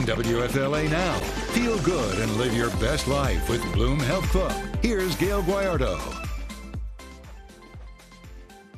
on WFLA Now. Feel good and live your best life with Bloom Health Club. Here's Gail Guayardo.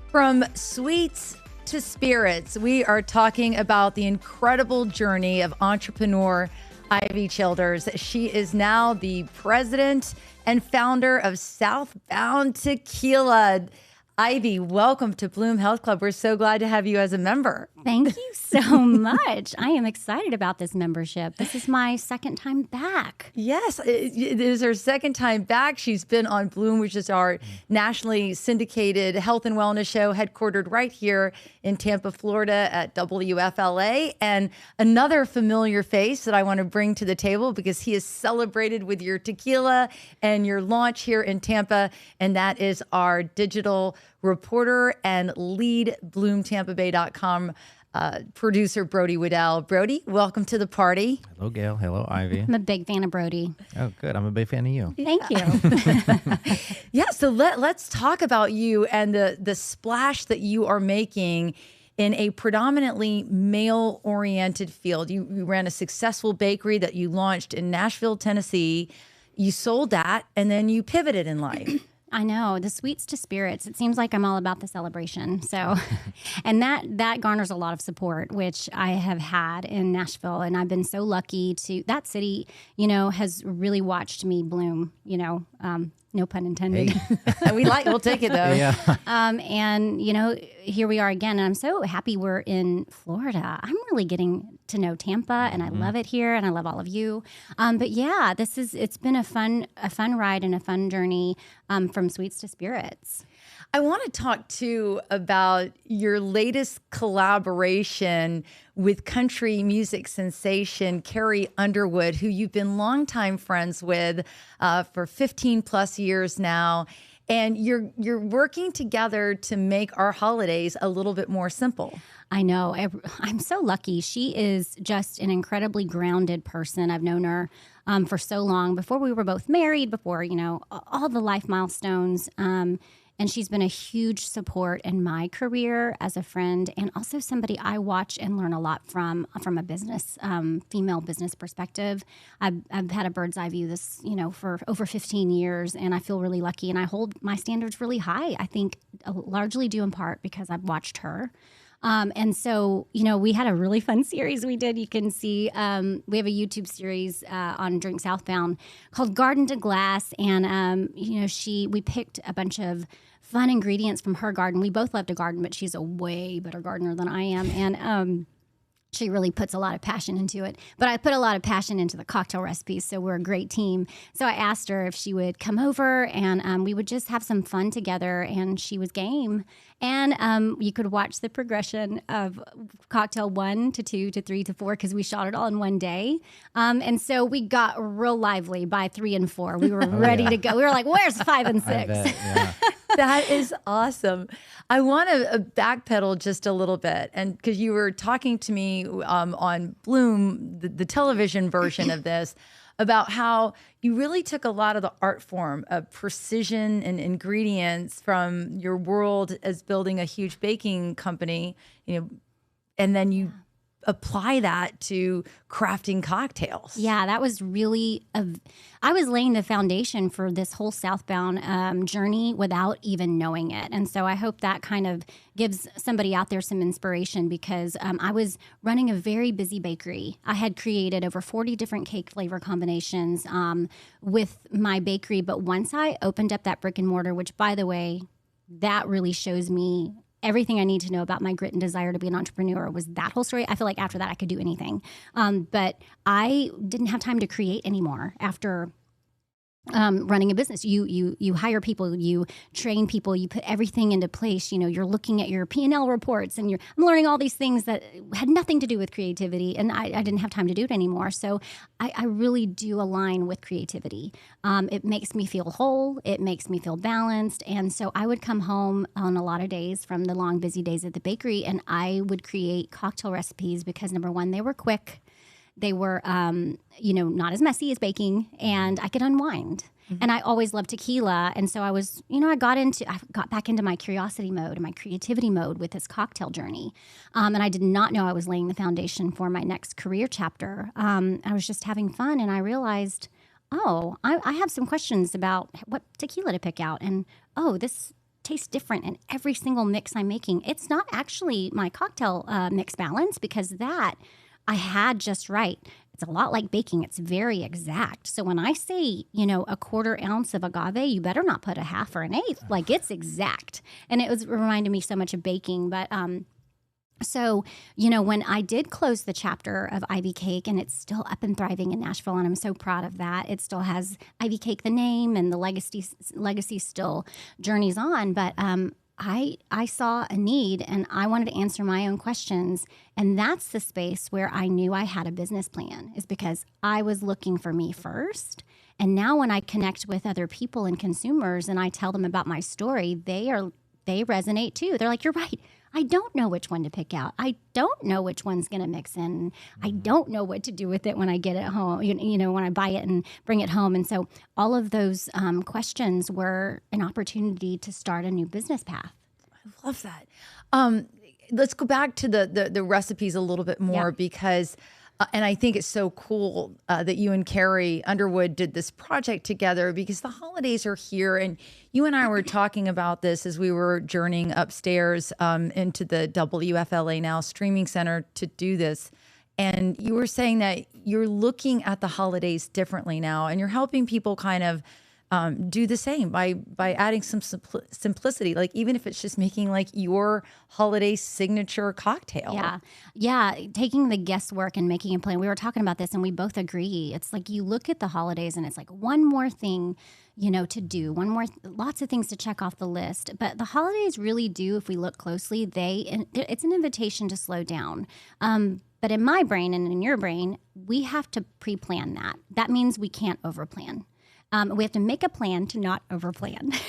From sweets to spirits, we are talking about the incredible journey of entrepreneur Ivey Childers. She is now the president and founder of Southbound Tequila. Ivey, welcome to Bloom Health Club. We're so glad to have you as a member. Thank you so much. I am excited about this membership. This is my second time back. Yes, it is her second time back. She's been on Bloom, which is our nationally syndicated health and wellness show, headquartered right here in Tampa, Florida at WFLA. And another familiar face that I want to bring to the table because he is celebrated with your tequila and your launch here in Tampa, and that is our digital reporter and lead BloomTampaBay.com producer, Brody Waddell. Brody, welcome to the party. Hello, Gail. Hello, Ivy. I'm a big fan of Brody. Oh, good. I'm a big fan of you. Thank you. Yeah, so let's talk about you and the splash that you are making in a predominantly male-oriented field. You ran a successful bakery that you launched in Nashville, Tennessee. You sold that, and then you pivoted in life. I know, the sweets to spirits. It seems like I'm all about the celebration. So, and that garners a lot of support, which I have had in Nashville. And I've been so lucky that city, has really watched me bloom, no pun intended. Hey. We'll take it though. Yeah. And here we are again. And I'm so happy we're in Florida. I'm really getting to know Tampa, and I love it here, and I love all of you. But yeah, it's been a fun ride and a fun journey from sweets to spirits. I want to talk too about your latest collaboration with country music sensation Carrie Underwood, who you've been longtime friends with for 15 plus years now. And you're working together to make our holidays a little bit more simple. I know. I'm so lucky. She is just an incredibly grounded person. I've known her for so long, before we were both married, before, all the life milestones. And she's been a huge support in my career as a friend, and also somebody I watch and learn a lot from a business, female business perspective. I've had a bird's eye view this, for over 15 years, and I feel really lucky, and I hold my standards really high. I think largely due in part because I've watched her. And so, we had a really fun series we did. You can see, we have a YouTube series on Drink Southbound called Garden to Glass. And, we picked a bunch of fun ingredients from her garden. We both love to garden, but she's a way better gardener than I am. And she really puts a lot of passion into it. But I put a lot of passion into the cocktail recipes, so we're a great team. So I asked her if she would come over, and we would just have some fun together, and she was game. And you could watch the progression of cocktail 1 to 2 to 3 to 4, because we shot it all in one day. And so we got real lively by 3 and 4. We were ready to go. We were like, where's 5 and 6? I bet, yeah. That is awesome. I want to backpedal just a little bit, and because you were talking to me on Bloom, the television version of this, about how you really took a lot of the art form of precision and ingredients from your world as building a huge baking company, and then you apply that to crafting cocktails. Yeah, that was really I was laying the foundation for this whole Southbound journey without even knowing it. And so I hope that kind of gives somebody out there some inspiration, because I was running a very busy bakery. I had created over 40 different cake flavor combinations with my bakery. But once I opened up that brick and mortar, which, by the way, that really shows me everything I need to know about my grit and desire to be an entrepreneur, was that whole story. I feel like after that I could do anything. But I didn't have time to create anymore after running a business. You hire people, you train people, you put everything into place. You're looking at your P&L reports, and I'm learning all these things that had nothing to do with creativity, and I didn't have time to do it anymore. So I really do align with creativity. It makes me feel whole. It makes me feel balanced. And so I would come home on a lot of days from the long, busy days at the bakery, and I would create cocktail recipes because, number one, they were quick. They were, not as messy as baking, and I could unwind. And I always loved tequila. And so I was, I got back into my curiosity mode and my creativity mode with this cocktail journey. And I did not know I was laying the foundation for my next career chapter. I was just having fun, and I realized, I have some questions about what tequila to pick out. And, this tastes different in every single mix I'm making. It's not actually my cocktail mix balance, because that I had just right. It's a lot like baking. It's very exact. So when I say, a quarter ounce of agave, you better not put a half or an eighth. Like, it's exact. And it reminded me so much of baking. But so, when I did close the chapter of Ivy Cake, and it's still up and thriving in Nashville, and I'm so proud of that. It still has Ivy Cake, the name, and the legacy still journeys on. But I saw a need, and I wanted to answer my own questions. And that's the space where I knew I had a business plan, is because I was looking for me first. And now when I connect with other people and consumers and I tell them about my story, they resonate too. They're like, you're right. I don't know which one to pick out. I don't know which one's going to mix in. I don't know what to do with it when I get it home, when I buy it and bring it home. And so all of those questions were an opportunity to start a new business path. I love that. Let's go back to the recipes a little bit more, because and I think it's so cool that you and Carrie Underwood did this project together, because the holidays are here. And you and I were talking about this as we were journeying upstairs into the WFLA Now streaming center to do this. And you were saying that you're looking at the holidays differently now, and you're helping people kind of do the same by adding some simplicity, like even if it's just making like your holiday signature cocktail. Yeah. Taking the guesswork and making a plan. We were talking about this, and we both agree. It's like you look at the holidays, and it's like one more thing, to do, lots of things to check off the list. But the holidays really do, if we look closely, it's an invitation to slow down. But in my brain and in your brain, we have to pre-plan that. That means we can't overplan. We have to make a plan to not overplan.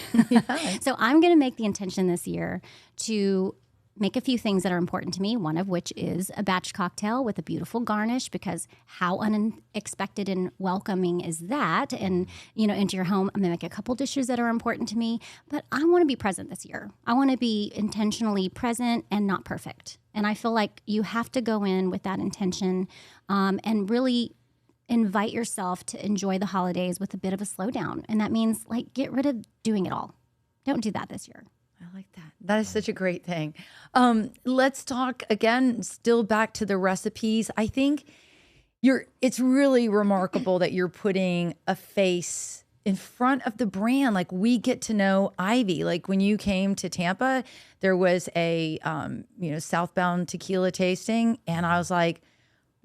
So I'm going to make the intention this year to make a few things that are important to me, one of which is a batch cocktail with a beautiful garnish, because how unexpected and welcoming is that? And, into your home, I'm going to make a couple dishes that are important to me, but I want to be present this year. I want to be intentionally present and not perfect. And I feel like you have to go in with that intention and really invite yourself to enjoy the holidays with a bit of a slowdown. And that means get rid of doing it all. Don't do that this year. I like that. That is such a great thing. Let's talk again, still back to the recipes. I think it's really remarkable that you're putting a face in front of the brand. Like, we get to know Ivy. Like, when you came to Tampa, there was a, Southbound Tequila tasting. And I was like,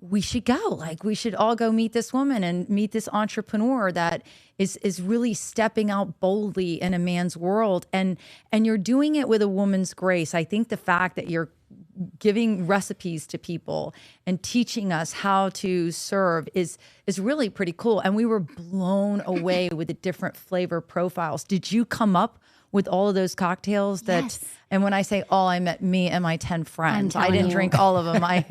we should go. Like, we should all go meet this woman and meet this entrepreneur that is really stepping out boldly in a man's world. And you're doing it with a woman's grace. I think the fact that you're giving recipes to people and teaching us how to serve is really pretty cool. And we were blown away with the different flavor profiles. Did you come up with all of those cocktails that, yes. And when I say all, I meant me and my 10 friends. I didn't drink all of them. I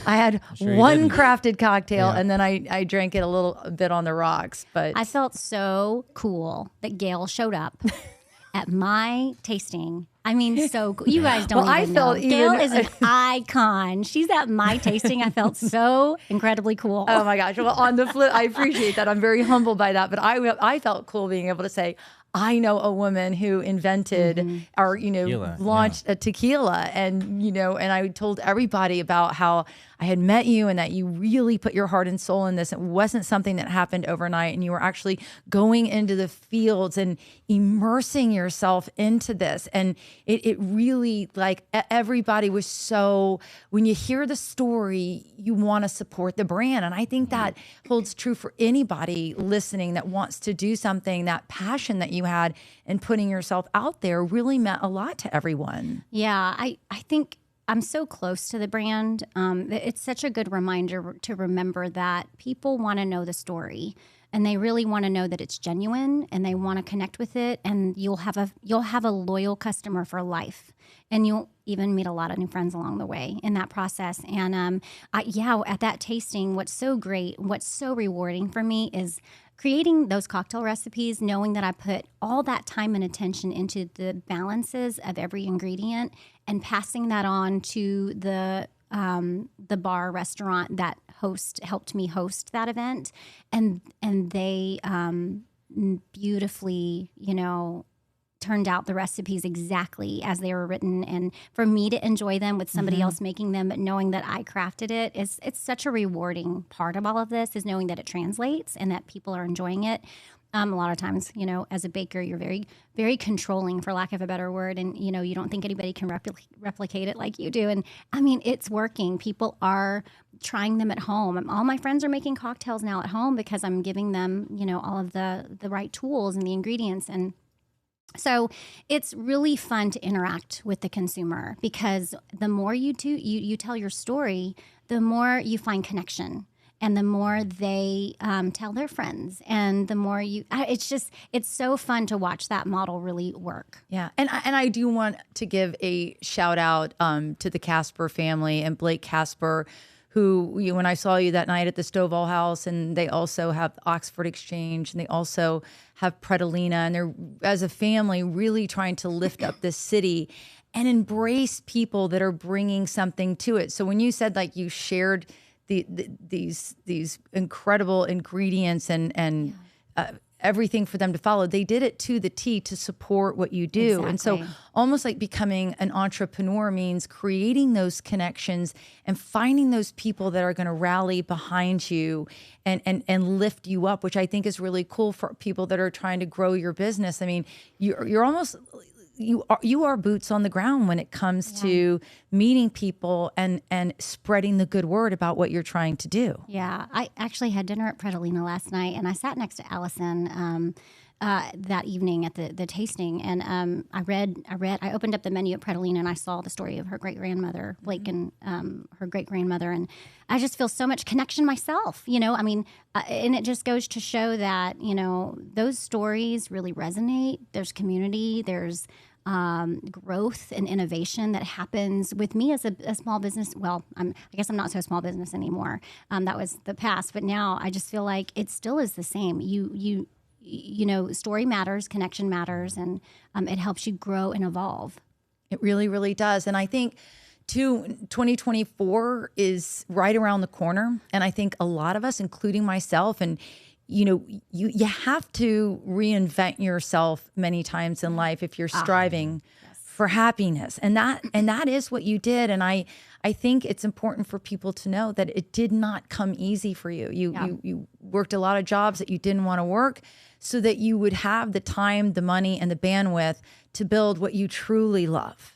had Sure one crafted cocktail, and then I drank it a little bit on the rocks. But I felt so cool that Gail showed up at my tasting. I mean, so cool. You guys don't even know. Gail is an icon. She's at my tasting. I felt so incredibly cool. Oh my gosh. Well, on the flip, I appreciate that. I'm very humbled by that. But I felt cool being able to say, I know a woman who invented or, Tequila, launched a tequila. And, and I told everybody about how I had met you and that you really put your heart and soul in this. It wasn't something that happened overnight. And you were actually going into the fields and immersing yourself into this. And it really, everybody was so, when you hear the story, you want to support the brand. And I think that holds true for anybody listening that wants to do something. That passion that you had in putting yourself out there really meant a lot to everyone. Yeah, I think I'm so close to the brand. It's such a good reminder to remember that people want to know the story, and they really want to know that it's genuine, and they want to connect with it. And you'll have a loyal customer for life, and you'll even meet a lot of new friends along the way in that process. And at that tasting, what's so great, what's so rewarding for me is creating those cocktail recipes, knowing that I put all that time and attention into the balances of every ingredient and passing that on to the bar restaurant that helped me host that event, and they beautifully, turned out the recipes exactly as they were written, and for me to enjoy them with somebody else making them, but knowing that I crafted it, it's such a rewarding part of all of this, is knowing that it translates and that people are enjoying it. A lot of times, as a baker, you're very, very controlling, for lack of a better word, and you don't think anybody can replicate it like you do. And I mean, it's working. People are trying them at home. All my friends are making cocktails now at home because I'm giving them, all of the right tools and the ingredients. And so it's really fun to interact with the consumer, because the more you tell your story, the more you find connection. And the more they tell their friends, and the more it's so fun to watch that model really work. Yeah. And I do want to give a shout out to the Casper family and Blake Casper, who, when I saw you that night at the Stovall House, and they also have Oxford Exchange, and they also have Predalina, and they're, as a family, really trying to lift up this city and embrace people that are bringing something to it. So when you said, like, you shared these incredible ingredients and everything for them to follow, they did it to the T to support what you do. Exactly. And so almost like becoming an entrepreneur means creating those connections and finding those people that are going to rally behind you and lift you up, which I think is really cool for people that are trying to grow your business. I mean, you're almost... You are boots on the ground when it comes to meeting people and spreading the good word about what you're trying to do. Yeah, I actually had dinner at Predalina last night, and I sat next to Allison that evening at the tasting, and I opened up the menu at Predalina, and I saw the story of her great grandmother, Blake, and her great grandmother, and I just feel so much connection myself. I mean, and it just goes to show that those stories really resonate. There's community. There's growth and innovation that happens with me as a small business. Well, I guess I'm not so small business anymore. That was the past, but now I just feel like it still is the same. Story matters, connection matters, and it helps you grow and evolve. It really, really does. And I think, too, 2024 is right around the corner. And I think a lot of us, including myself, and you have to reinvent yourself many times in life if you're striving for happiness. And that is what you did. And I think it's important for people to know that it did not come easy for you. You worked a lot of jobs that you didn't want to work, so that you would have the time, the money, and the bandwidth to build what you truly love.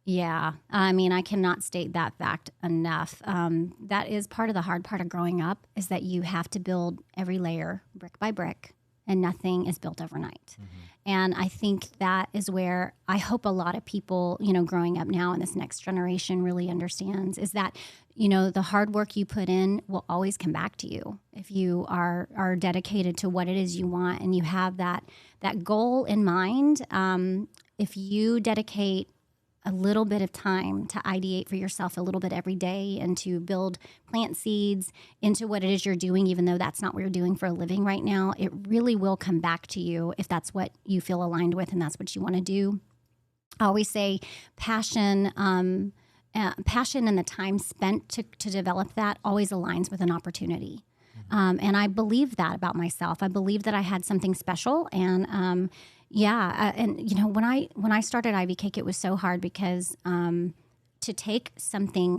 Yeah, I mean, I cannot state that fact enough. That is part of the hard part of growing up, is that you have to build every layer brick by brick, and nothing is built overnight. Mm-hmm. And I think that is where I hope a lot of people, growing up now in this next generation really understands, is that, the hard work you put in will always come back to you if you are dedicated to what it is you want, and you have that goal in mind. If you dedicate a little bit of time to ideate for yourself a little bit every day, and to plant seeds into what it is you're doing, even though that's not what you're doing for a living right now, it really will come back to you if that's what you feel aligned with and that's what you want to do. I always say passion and the time spent to develop that always aligns with an opportunity. And I believe that about myself. I believe that I had something special, and when I started Ivy Cake, it was so hard because to take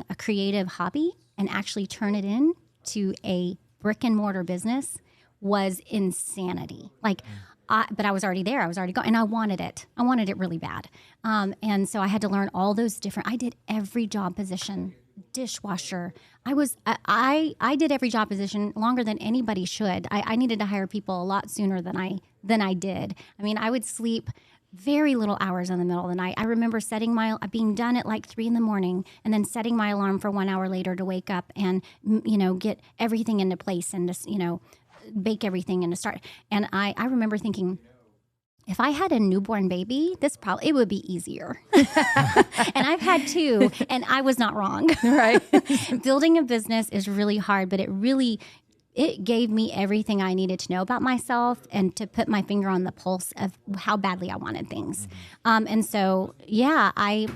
a creative hobby, and actually turn it into a brick and mortar business was insanity. But I was already there. I was already going, and I wanted it. I wanted it really bad. And so I had to learn all those I did every job position. Dishwasher. I did every job position longer than anybody should. I needed to hire people a lot sooner than I did. I mean, I would sleep very little hours in the middle of the night. I remember being done at like 3 a.m, and then setting my alarm for 1 hour later to wake up and get everything into place, and just bake everything and to start. And I remember thinking, if I had a newborn baby, it would be easier. And I've had 2, and I was not wrong. Right. Building a business is really hard, but it it gave me everything I needed to know about myself and to put my finger on the pulse of how badly I wanted things. And so, yeah, I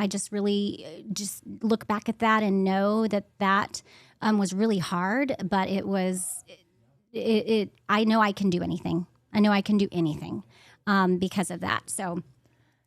just really just look back at that and know that was really hard, but it was, I know I can do anything. I know I can do anything because of that. So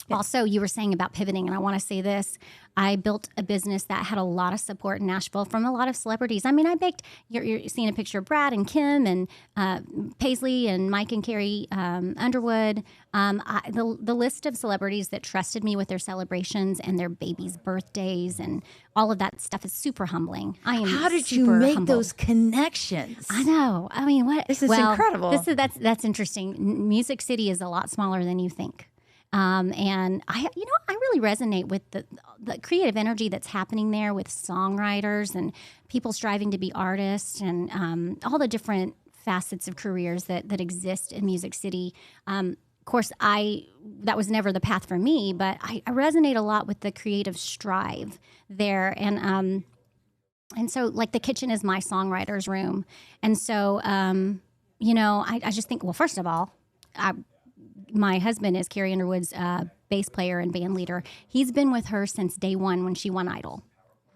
also, you were saying about pivoting, and I want to say this. I built a business that had a lot of support in Nashville from a lot of celebrities. I mean, I baked, you're seeing a picture of Brad and Kim and Paisley and Mike and Carrie Underwood. The list of celebrities that trusted me with their celebrations and their babies' birthdays and all of that stuff is super humbling. I am How did you super make humbled. those connections? I know. I mean, what? This is incredible. That's interesting. Music City is a lot smaller than you think. And I really resonate with the creative energy that's happening there with songwriters and people striving to be artists and all the different facets of careers that exist in Music City. Of course, that was never the path for me, but I resonate a lot with the creative strive there. And so, like, the kitchen is my songwriter's room. And so, I just think, well, first of all, my husband is Carrie Underwood's bass player and band leader. He's been with her since day one when she won Idol.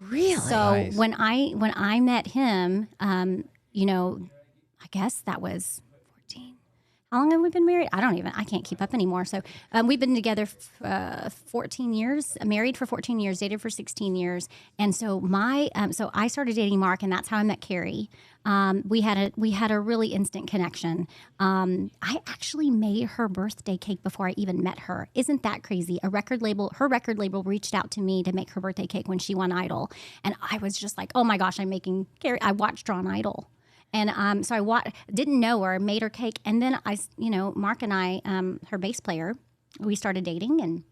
Really? So Nice. when I met him, I guess that was 14. How long have we been married? I can't keep up anymore. So we've been together 14 years, married for 14 years, dated for 16 years. And so so I started dating Mark, and that's how I met Carrie. We had a really instant connection. I actually made her birthday cake before I even met her. Isn't that crazy? Her record label reached out to me to make her birthday cake when she won Idol. And I was just like, oh my gosh, I'm making Carrie. I watched her on Idol. And so I didn't know her, made her cake. And then Mark and I, her bass player, we started dating and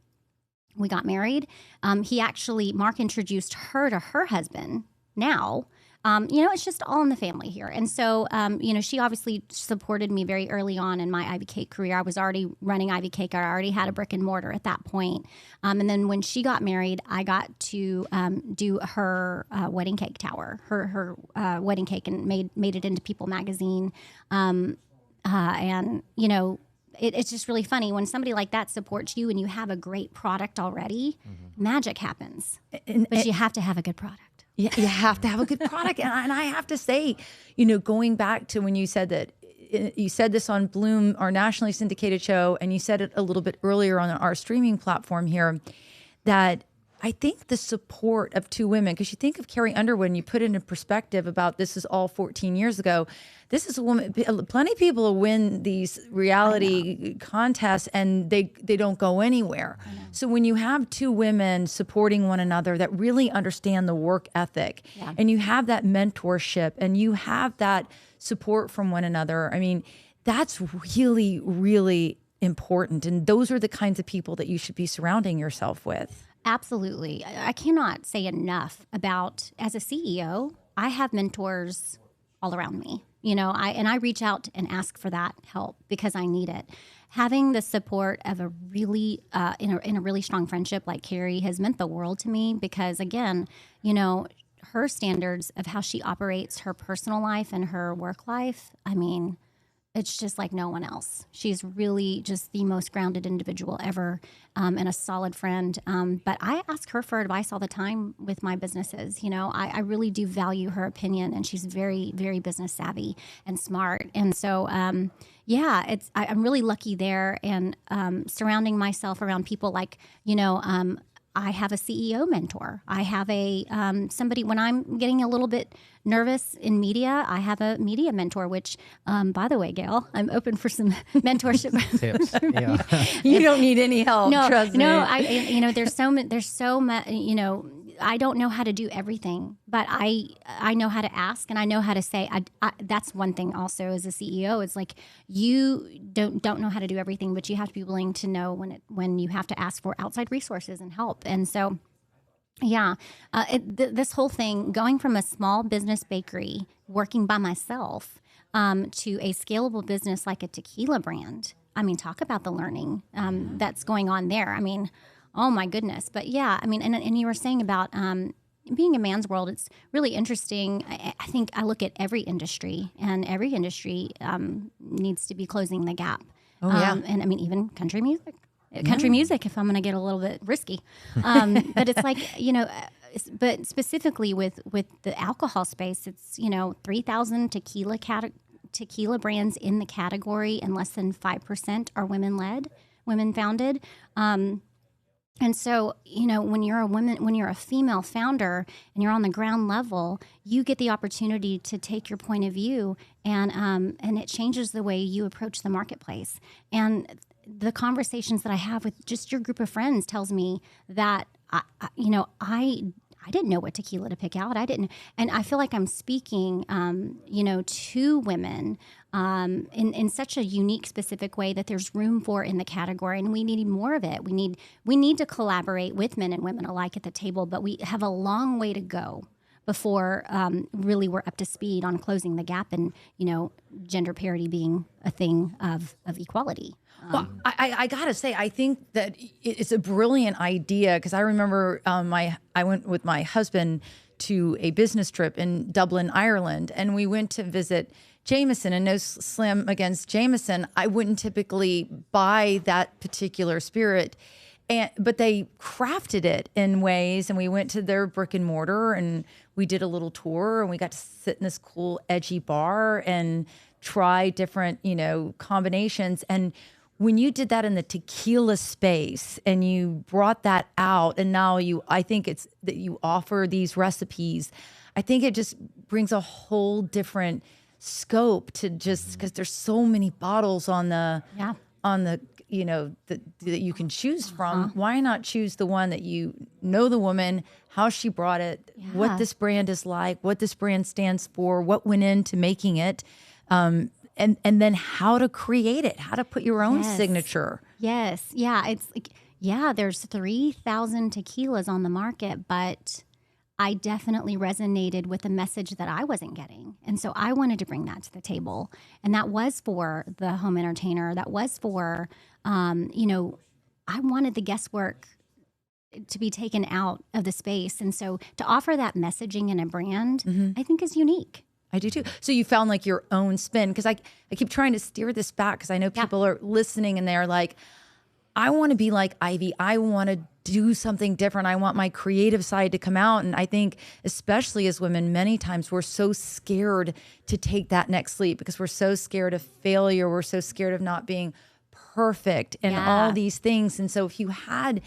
we got married. Mark introduced her to her husband now. It's just all in the family here. And so, she obviously supported me very early on in my Ivy Cake career. I was already running Ivy Cake. I already had a brick and mortar at that point. And then when she got married, I got to do her wedding cake tower, her wedding cake, and made it into People magazine. It's just really funny when somebody like that supports you and you have a great product already, magic happens. But you have to have a good product. Yeah, you have to have a good product. And I have to say, going back to when you said that, you said this on Bloom, our nationally syndicated show, and you said it a little bit earlier on our streaming platform here, that I think the support of two women, because you think of Carrie Underwood and you put it in perspective about this is all 14 years ago. This is a woman, plenty of people win these reality contests and they don't go anywhere. So when you have two women supporting one another that really understand the work ethic, and you have that mentorship and you have that support from one another, I mean, that's really, really important. And those are the kinds of people that you should be surrounding yourself with. Absolutely. I cannot say enough about, as a CEO, I have mentors all around me. I reach out and ask for that help because I need it. Having the support of a really, in a really strong friendship like Carrie has meant the world to me because, again, her standards of how she operates her personal life and her work life, I mean, it's just like no one else. She's really just the most grounded individual ever, and a solid friend. But I ask her for advice all the time with my businesses. I really do value her opinion, and she's very, very business savvy and smart. And so, I'm really lucky there, and surrounding myself around people like, I have a CEO mentor. I have a somebody when I'm getting a little bit nervous in media. I have a media mentor. Which, by the way, Gail, I'm open for some mentorship Tips. Yeah. You don't need any help. Trust me. There's so much. I don't know how to do everything, but I know how to ask and I know how to say. That's one thing. Also, as a CEO, it's like you don't know how to do everything, but you have to be willing to know when you have to ask for outside resources and help. And so, this whole thing, going from a small business bakery, working by myself, to a scalable business like a tequila brand. I mean, talk about the learning that's going on there. I mean, oh my goodness. But yeah, I mean, and you were saying about, being a man's world, it's really interesting. I think I look at every industry, and every industry needs to be closing the gap. Oh, yeah. And I mean, even country music. Country music, if I'm going to get a little bit risky. But it's like, but specifically with the alcohol space, it's, 3,000 tequila brands in the category, and less than 5% are women-led, women-founded. And so, when you're a female founder and you're on the ground level, you get the opportunity to take your point of view, and it changes the way you approach the marketplace. And the conversations that I have with just your group of friends tells me that I didn't know what tequila to pick out. I didn't, and I feel like I'm speaking, to women in such a unique, specific way that there's room for in the category, and we need more of it. We need to collaborate with men and women alike at the table, but we have a long way to go before really we're up to speed on closing the gap and gender parity being a thing of equality. Well, I gotta say, I think that it's a brilliant idea, because I remember I went with my husband to a business trip in Dublin, Ireland, and we went to visit Jameson. And no slam against Jameson, I wouldn't typically buy that particular spirit, but they crafted it in ways. And we went to their brick and mortar, and we did a little tour, and we got to sit in this cool, edgy bar and try different, combinations. And when you did that in the tequila space and you brought that out, and now I think it's that you offer these recipes, I think it just brings a whole different scope to just, because there's so many bottles on the that you can choose from. Why not choose the one that the woman, how she brought it, what this brand is like, what this brand stands for, what went into making it, and then how to create it, how to put your own signature. Yes. Yeah. It's like, there's 3,000 tequilas on the market, but I definitely resonated with the message that I wasn't getting. And so I wanted to bring that to the table. And that was for the home entertainer. That was for, I wanted the guesswork to be taken out of the space. And so to offer that messaging in a brand, I think is unique. I do too. So you found like your own spin, because I keep trying to steer this back, because I know people are listening and they're like, I want to be like Ivey. I want to do something different. I want my creative side to come out. And I think, especially as women, many times we're so scared to take that next leap, because we're so scared of failure. We're so scared of not being perfect and all these things. And so if you had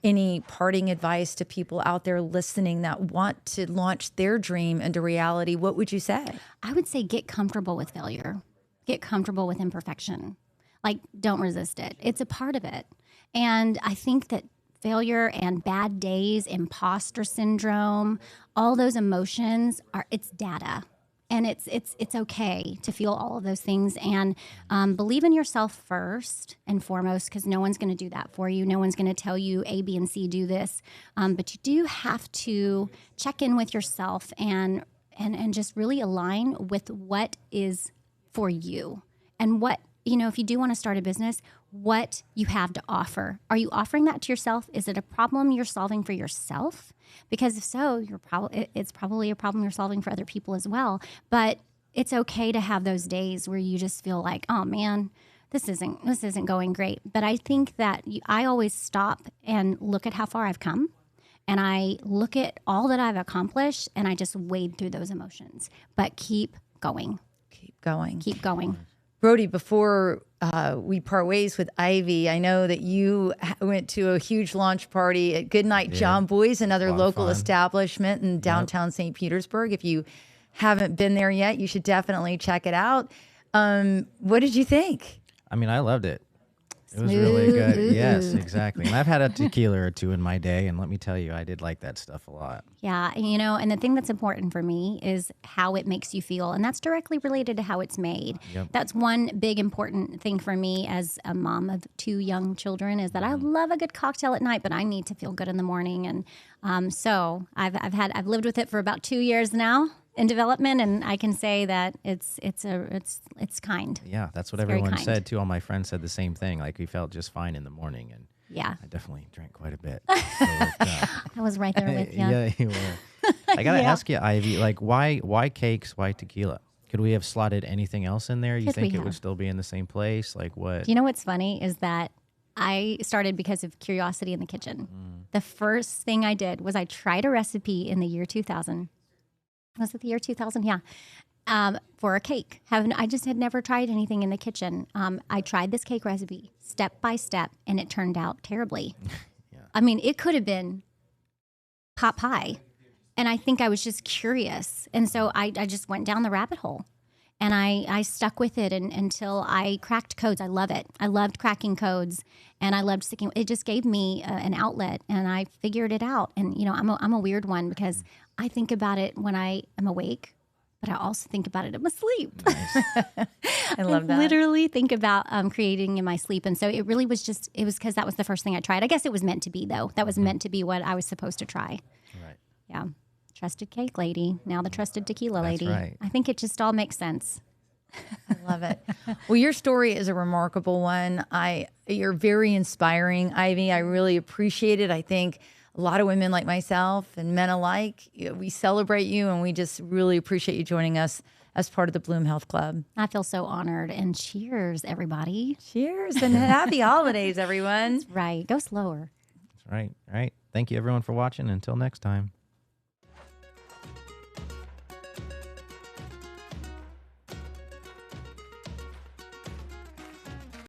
any parting advice to people out there listening that want to launch their dream into reality, what would you say? I would say get comfortable with failure. Get comfortable with imperfection. Like, don't resist it. It's a part of it. And I think that failure and bad days, imposter syndrome, all those emotions it's data. And it's okay to feel all of those things, and believe in yourself first and foremost, because no one's going to do that for you. No one's going to tell you A, B, and C, do this. But you do have to check in with yourself and just really align with what is for you, and what, if you do want to start a business, what you have to offer. Are you offering that to yourself? Is it a problem you're solving for yourself? Because if so, it's probably a problem you're solving for other people as well. But it's okay to have those days where you just feel like, oh man, this isn't going great. But I think that I always stop and look at how far I've come, and I look at all that I've accomplished, and I just wade through those emotions. But keep going. Keep going. Keep going. Brody, before we part ways with Ivey, I know that you went to a huge launch party at Goodnight John Boy's, another local establishment in downtown St. Petersburg. If you haven't been there yet, you should definitely check it out. What did you think? I mean, I loved it. It was really good. Yes, exactly. And I've had a tequila or two in my day, and let me tell you, I did like that stuff a lot. Yeah, and the thing that's important for me is how it makes you feel, and that's directly related to how it's made. Yep. That's one big important thing for me as a mom of 2 young children, is that I love a good cocktail at night, but I need to feel good in the morning. And so I've lived with it for about 2 years now in development, and I can say that it's kind. Yeah, that's what everyone said too. All my friends said the same thing. Like, we felt just fine in the morning, and I definitely drank quite a bit. So I was right there with you. Yeah, you were. I gotta ask you, Ivy, like why cakes? Why tequila? Could we have slotted anything else in there? You think it would still be in the same place? Like what? Do you know what's funny is that I started because of curiosity in the kitchen. The first thing I did was I tried a recipe in the year 2000. Was it the year 2000? Yeah. For a cake. I just had never tried anything in the kitchen. I tried this cake recipe step by step, and it turned out terribly. I mean, it could have been pot pie. And I think I was just curious. And so I just went down the rabbit hole. And I stuck with it until I cracked codes. I love it. I loved cracking codes, and I loved sticking. It just gave me an outlet, and I figured it out. And, you know, I'm a weird one because I think about it when I am awake, but I also think about it in my sleep. Nice. I love that. Literally think about creating in my sleep. And so it really was because that was the first thing I tried. I guess it was meant to be, though. That was meant to be what I was supposed to try. Right. Yeah. Trusted cake lady, now the trusted tequila lady. That's right. I think it just all makes sense. I love it. Well, your story is a remarkable one. You're very inspiring, Ivy. I really appreciate it. I think a lot of women like myself and men alike, we celebrate you, and we just really appreciate you joining us as part of the Bloom Health Club. I feel so honored. And cheers, everybody. Cheers and happy holidays, everyone. Right. Go slower. That's right. All right. Thank you, everyone, for watching. Until next time.